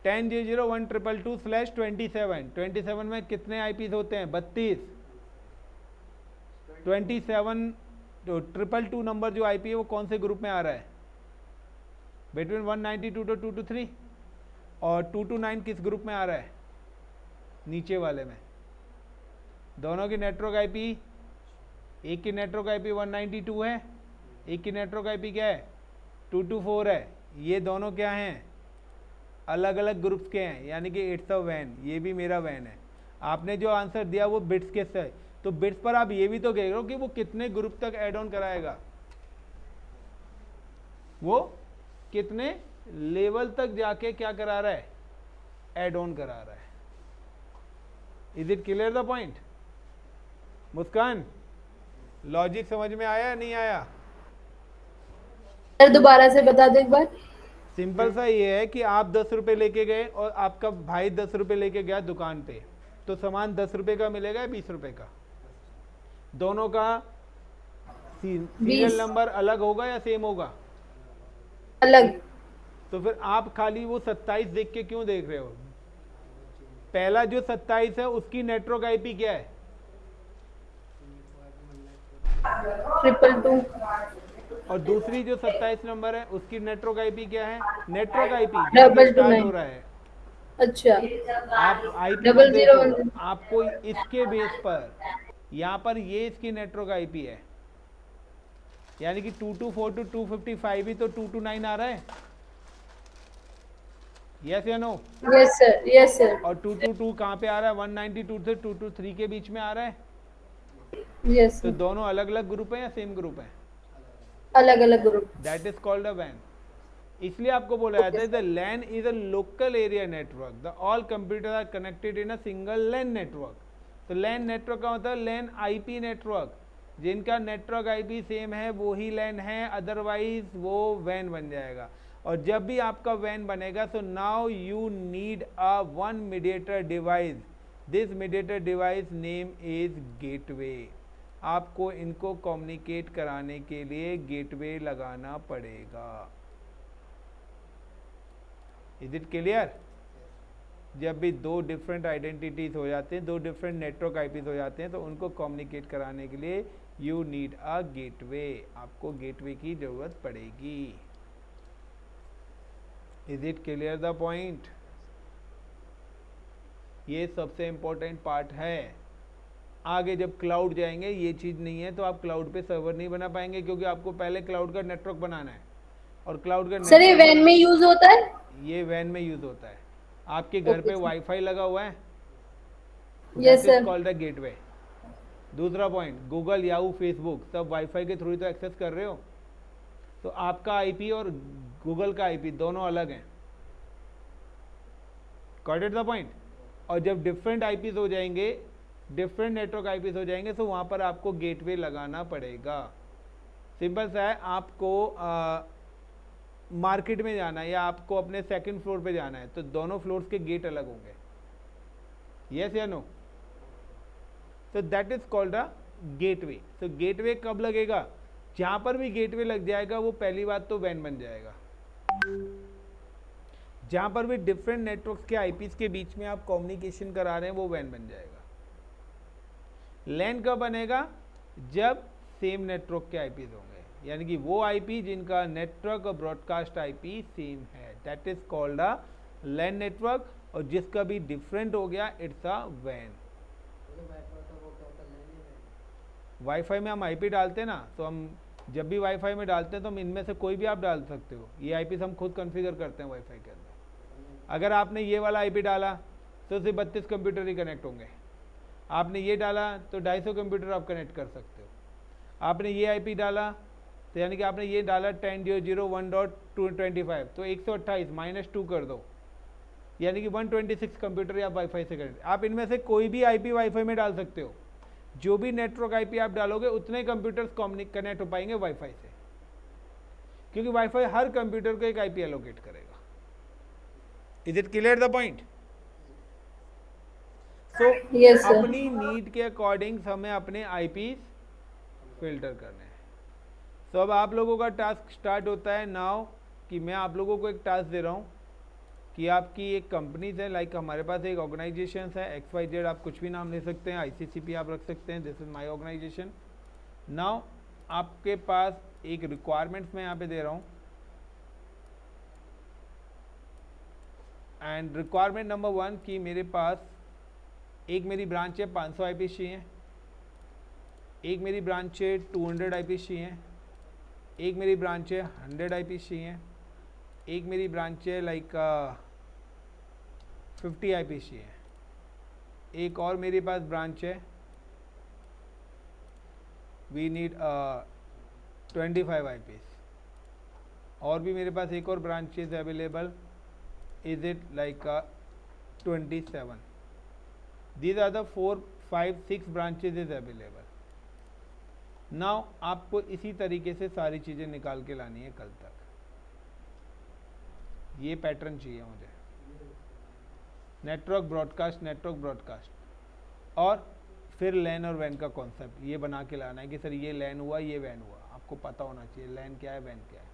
10.0.1.222/27। 27 में कितने आईपीज होते हैं? 32। 27 जो 222 नंबर जो आईपी है वो कौन से ग्रुप में आ रहा है? Between 192 to 223। और 229 किस ग्रुप में आ रहा है? नीचे वाले में। दोनों की नेटवर्क आईपी, एक की नेटवर्क आईपी 192 है, एक की नेटवर्क आईपी क्या है 224 है। ये दोनों क्या हैं? अलग अलग ग्रुप्स के हैं, यानी कि इट्स अ वैन। ये भी मेरा वैन है। आपने जो आंसर दिया वो बिट्स के से, तो बिट्स पर आप ये भी तो कह रहे हो कि वो कितने ग्रुप तक ऐड ऑन कराएगा, वो कितने लेवल तक जाके क्या करा रहा है, ऐड ऑन करा रहा है। Is it clear the point? Muskan, logic समझ में आया या नहीं आया? सर दोबारा से बता दो एक बार। सिंपल सा ये है कि आप 10 रुपए लेके गए और आपका भाई 10 रुपए लेके गया दुकान पे, तो सामान 10 रुपए का मिलेगा या 20 रुपए का? दोनों का सीरियल नंबर अलग होगा या सेम होगा? अलग। तो फिर आप खाली वो 27 देख के क्यों देख रहे हो? पहला जो 27 है उसकी नेटवर्क आईपी क्या है? 222। और दूसरी जो 27 नंबर है उसकी नेटवर्क आईपी क्या है? नेटवर्क आईपी जहाँ से 229। स्टार्ट हो रहा है। अच्छा। आप आईपी मत देखो, आपको इसके बेस पर, यहाँ पर ये इसकी नेटवर्क आईपी है, यानी कि 224 to 255 ही तो 229 आ रहा है। यस या no? Yes sir, yes sir. और 222 कहाँ पे आ रहा है? 192 से 223 के बीच में आ रहा है। यस तो दोनों अलग अलग ग्रुप है या सेम ग्रुप है? अलग अलग group. That is called a वैन। इसलिए आपको बोला जाता है the LAN is a local area network, the all computer are connected in a single LAN network. तो लैन नेटवर्क का मतलब लैन आईपी नेटवर्क, जिनका नेटवर्क आईपी सेम है वो ही लैन है, अदरवाइज वो वैन बन जाएगा। और जब भी आपका वैन बनेगा so now you need a one mediator device, this mediator device name is gateway. आपको इनको कम्युनिकेट कराने के लिए गेटवे लगाना पड़ेगा। Is it clear? जब भी दो डिफरेंट आइडेंटिटीज हो जाते हैं, दो डिफरेंट नेटवर्क आईपीज हो जाते हैं, तो उनको कम्युनिकेट कराने के लिए यू नीड अ गेटवे, आपको गेटवे की जरूरत पड़ेगी। Is it clear the point? ये सबसे इंपॉर्टेंट पार्ट है। आगे जब क्लाउड जाएंगे ये चीज़ नहीं है, तो आप क्लाउड पे सर्वर नहीं बना पाएंगे, क्योंकि आपको पहले क्लाउड का नेटवर्क बनाना है। और क्लाउड का सर ये वैन में यूज होता है? ये वैन में यूज होता है। आपके घर पे वाईफाई लगा हुआ है, yes sir. Called a gateway. दूसरा पॉइंट, गूगल, याहू, फेसबुक सब वाईफाई के थ्रू ही तो एक्सेस कर रहे हो, तो आपका आईपी और गूगल का आईपी दोनों अलग हैं। Got it the point? और जब डिफरेंट आईपीज हो जाएंगे, डिफरेंट नेटवर्क आईपीज हो जाएंगे, तो वहां पर आपको गेटवे लगाना पड़ेगा। सिंपल सा है, आपको मार्केट में जाना है या आपको अपने सेकंड फ्लोर पे जाना है, तो दोनों फ्लोर्स के गेट अलग होंगे। यस या नो? तो that is called a gateway. तो गेटवे कब लगेगा? जहां पर भी गेटवे लग जाएगा वो पहली बात तो वैन बन जाएगा। जहां पर भी डिफरेंट नेटवर्क्स के आईपीस के बीच में आप कम्युनिकेशन करा रहे हैं वो वैन बन जाएगा। लैन कब बनेगा? जब सेम नेटवर्क के आईपीस होंगे, यानी कि वो आईपी जिनका नेटवर्क और ब्रॉडकास्ट आईपी सेम है, that is called a LAN network. और जिसका भी डिफरेंट हो गया इट्स अ वैन। वाईफाई में हम आईपी डालते हैं ना, तो हम जब भी वाईफाई में डालते हैं तो हम इनमें से कोई भी आप डाल सकते हो। ये आईपीस हम खुद कॉन्फ़िगर करते हैं वाईफाई के अंदर। अगर आपने ये वाला आईपी डाला तो सिर्फ 32 कंप्यूटर ही कनेक्ट होंगे। आपने ये डाला तो 250 कंप्यूटर आप कनेक्ट कर सकते हो। आपने ये आईपी डाला तो यानी कि आपने ये डाला 10.0.1.225 तो 128 -2 कर दो, यानी कि 126 कंप्यूटर आप वाईफाई से कनेक्ट। आप इनमें से कोई भी आईपी वाईफाई में डाल सकते हो। जो भी नेटवर्क आईपी आप डालोगे उतने कंप्यूटर्स कनेक्ट हो पाएंगे वाईफाई से, क्योंकि वाईफाई हर कंप्यूटर को एक आईपी एलोकेट करेगा। Is it clear the point? So अपनी नीड के अकॉर्डिंग हमें अपने आईपी फिल्टर करने हैं। तो अब आप लोगों का टास्क स्टार्ट होता है नाउ, कि मैं आप लोगों को एक टास्क दे रहा हूँ कि आपकी एक कंपनीज है, लाइक हमारे पास एक ऑर्गेनाइजेशन है XYZ, आप कुछ भी नाम ले सकते हैं, ICCP आप रख सकते हैं, this is my organisation. Now आपके पास एक रिक्वायरमेंट्स मैं यहाँ पे दे रहा हूँ, एंड रिक्वायरमेंट नंबर 1 कि मेरे पास एक मेरी ब्रांच है 500 आईपी चाहिए, एक मेरी ब्रांच है 200 आईपी चाहिए, एक मेरी ब्रांच है 100 आईपी चाहिए, एक मेरी ब्रांच है लाइक 50 आईपी चाहिए, एक और मेरे पास ब्रांच है वी नीड 25 आईपीस, और भी मेरे पास एक और branch is available, is it like 27। These are the 4, 5, 6 branches is available. Now आपको इसी तरीके से सारी चीज़ें निकाल के लानी है कल तक। ये पैटर्न चाहिए मुझे, नेटवर्क ब्रॉडकास्ट, और फिर लैन और वैन का कॉन्सेप्ट ये बना के लाना है कि सर ये लैन हुआ, ये वैन हुआ। आपको पता होना चाहिए लैन क्या है, वैन क्या है।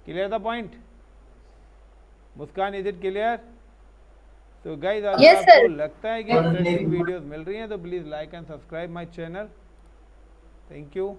Clear the point? Muskan, is it clear? तो गाइज अगर आपको लगता है कि इंटरेस्टिंग वीडियोस मिल रही हैं तो please like and subscribe my channel. Thank you.